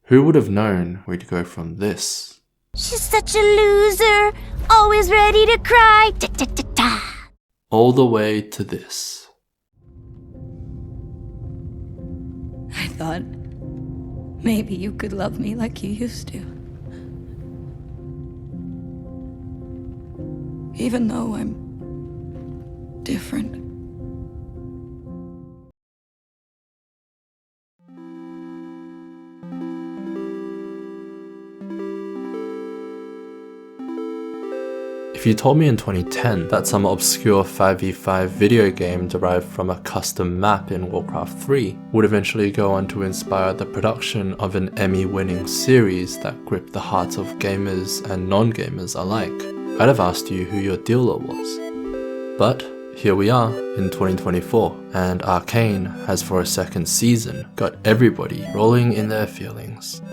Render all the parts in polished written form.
Who would have known we'd go from this? She's such a loser, always ready to cry, ta-ta-ta-ta, all the way to this. I thought maybe you could love me like you used to. Even though I'm different. If you told me in 2010 that some obscure 5v5 video game derived from a custom map in Warcraft 3 would eventually go on to inspire the production of an Emmy-winning series that gripped the hearts of gamers and non-gamers alike, I'd have asked you who your dealer was. But here we are in 2024, and Arcane has for a second season got everybody rolling in their feelings.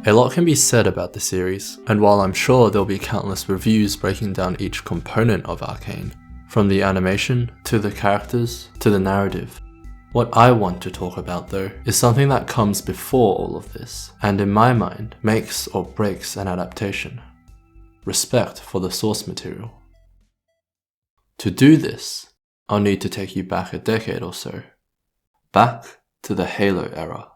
A lot can be said about the series, and while I'm sure there'll be countless reviews breaking down each component of Arcane, from the animation, to the characters, to the narrative, what I want to talk about though is something that comes before all of this, and in my mind makes or breaks an adaptation. Respect for the source material. To do this, I'll need to take you back a decade or so. Back to the Halo era.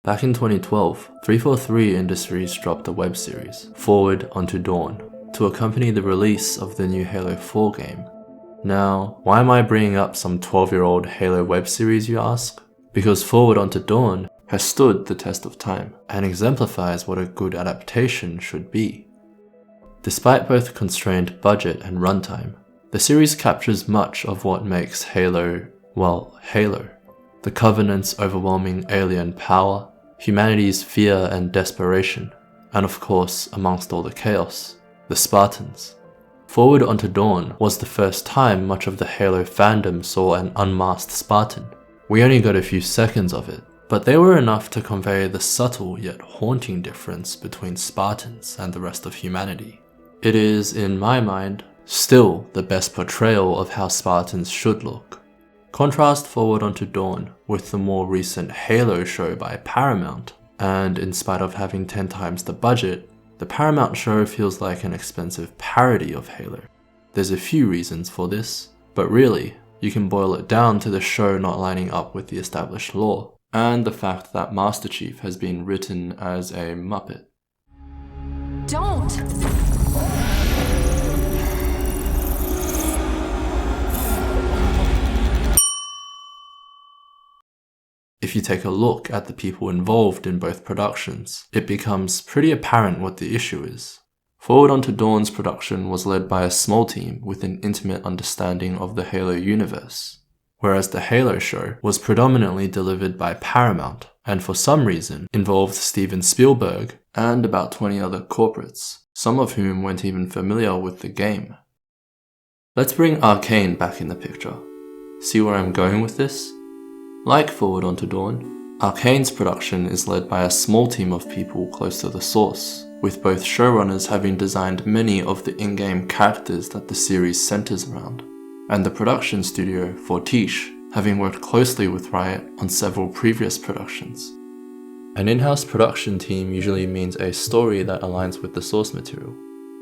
Back in 2012, 343 Industries dropped a web series, Forward Unto Dawn, to accompany the release of the new Halo 4 game. Now, why am I bringing up some 12-year-old Halo web series, you ask? Because Forward Unto Dawn has stood the test of time, and exemplifies what a good adaptation should be. Despite both constrained budget and runtime, the series captures much of what makes Halo, well, Halo. The Covenant's overwhelming alien power, humanity's fear and desperation, and of course, amongst all the chaos, the Spartans. Forward Unto Dawn was the first time much of the Halo fandom saw an unmasked Spartan. We only got a few seconds of it, but they were enough to convey the subtle yet haunting difference between Spartans and the rest of humanity. It is, in my mind, still the best portrayal of how Spartans should look. Contrast Forward Unto Dawn with the more recent Halo show by Paramount, and in spite of having 10 times the budget, the Paramount show feels like an expensive parody of Halo. There's a few reasons for this, but really, you can boil it down to the show not lining up with the established lore, and the fact that Master Chief has been written as a Muppet. Don't! If you take a look at the people involved in both productions, it becomes pretty apparent what the issue is. Forward Unto Dawn's production was led by a small team with an intimate understanding of the Halo universe, whereas the Halo show was predominantly delivered by Paramount, and for some reason involved Steven Spielberg and about 20 other corporates, some of whom weren't even familiar with the game. Let's bring Arcane back in the picture. See where I'm going with this? Like Forward Unto Dawn, Arcane's production is led by a small team of people close to the source, with both showrunners having designed many of the in-game characters that the series centers around, and the production studio, Fortiche, having worked closely with Riot on several previous productions. An in-house production team usually means a story that aligns with the source material,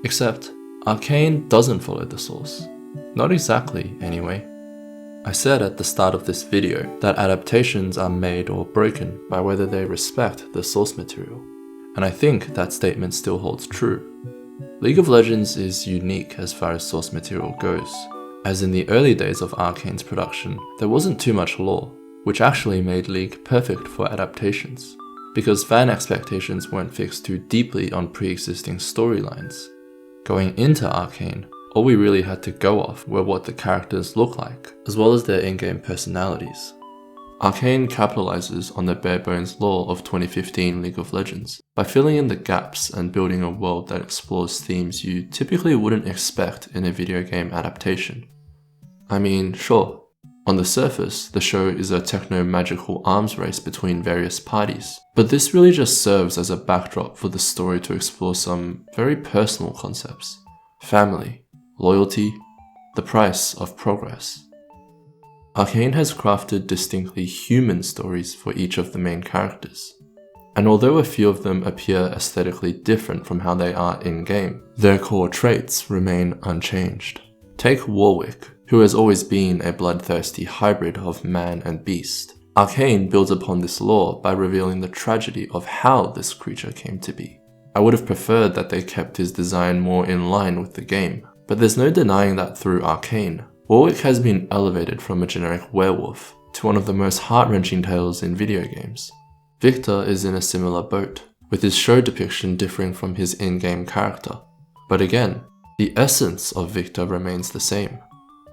except Arcane doesn't follow the source. Not exactly, anyway. I said at the start of this video that adaptations are made or broken by whether they respect the source material, and I think that statement still holds true. League of Legends is unique as far as source material goes, as in the early days of Arcane's production, there wasn't too much lore, which actually made League perfect for adaptations, because fan expectations weren't fixed too deeply on pre-existing storylines. Going into Arcane, all we really had to go off were what the characters look like, as well as their in-game personalities. Arcane capitalizes on the bare-bones lore of 2015 League of Legends by filling in the gaps and building a world that explores themes you typically wouldn't expect in a video game adaptation. I mean, sure, On the surface, the show is a techno-magical arms race between various parties, but this really just serves as a backdrop for the story to explore some very personal concepts: family, loyalty, the price of progress. Arcane has crafted distinctly human stories for each of the main characters, and although a few of them appear aesthetically different from how they are in-game, their core traits remain unchanged. Take Warwick, who has always been a bloodthirsty hybrid of man and beast. Arcane builds upon this lore by revealing the tragedy of how this creature came to be. I would have preferred that they kept his design more in line with the game, but there's no denying that through Arcane, Warwick has been elevated from a generic werewolf to one of the most heart-wrenching tales in video games. Victor is in a similar boat, with his show depiction differing from his in-game character. But again, the essence of Victor remains the same.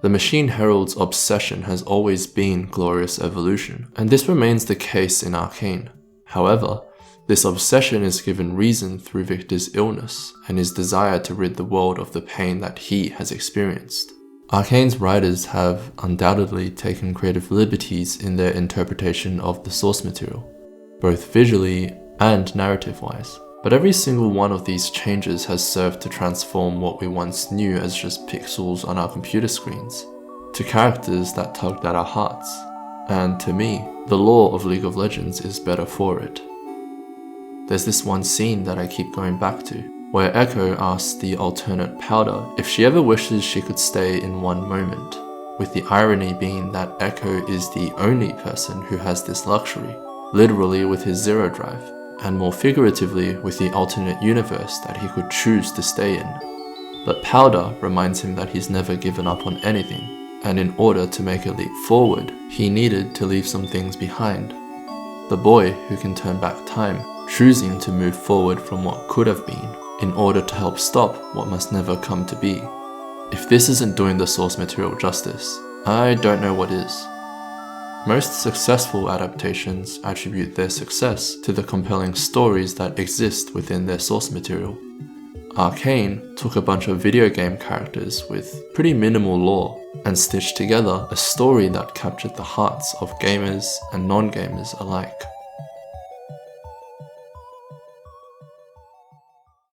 The Machine Herald's obsession has always been glorious evolution, and this remains the case in Arcane. However, this obsession is given reason through Victor's illness and his desire to rid the world of the pain that he has experienced. Arcane's writers have undoubtedly taken creative liberties in their interpretation of the source material, both visually and narrative-wise. But every single one of these changes has served to transform what we once knew as just pixels on our computer screens to characters that tugged at our hearts. And to me, the lore of League of Legends is better for it. There's this one scene that I keep going back to, where Echo asks the alternate Powder if she ever wishes she could stay in one moment, with the irony being that Echo is the only person who has this luxury, literally with his zero drive, and more figuratively with the alternate universe that he could choose to stay in. But Powder reminds him that he's never given up on anything, and in order to make a leap forward, he needed to leave some things behind. The boy who can turn back time, choosing to move forward from what could have been, in order to help stop what must never come to be. If this isn't doing the source material justice, I don't know what is. Most successful adaptations attribute their success to the compelling stories that exist within their source material. Arcane took a bunch of video game characters with pretty minimal lore and stitched together a story that captured the hearts of gamers and non-gamers alike.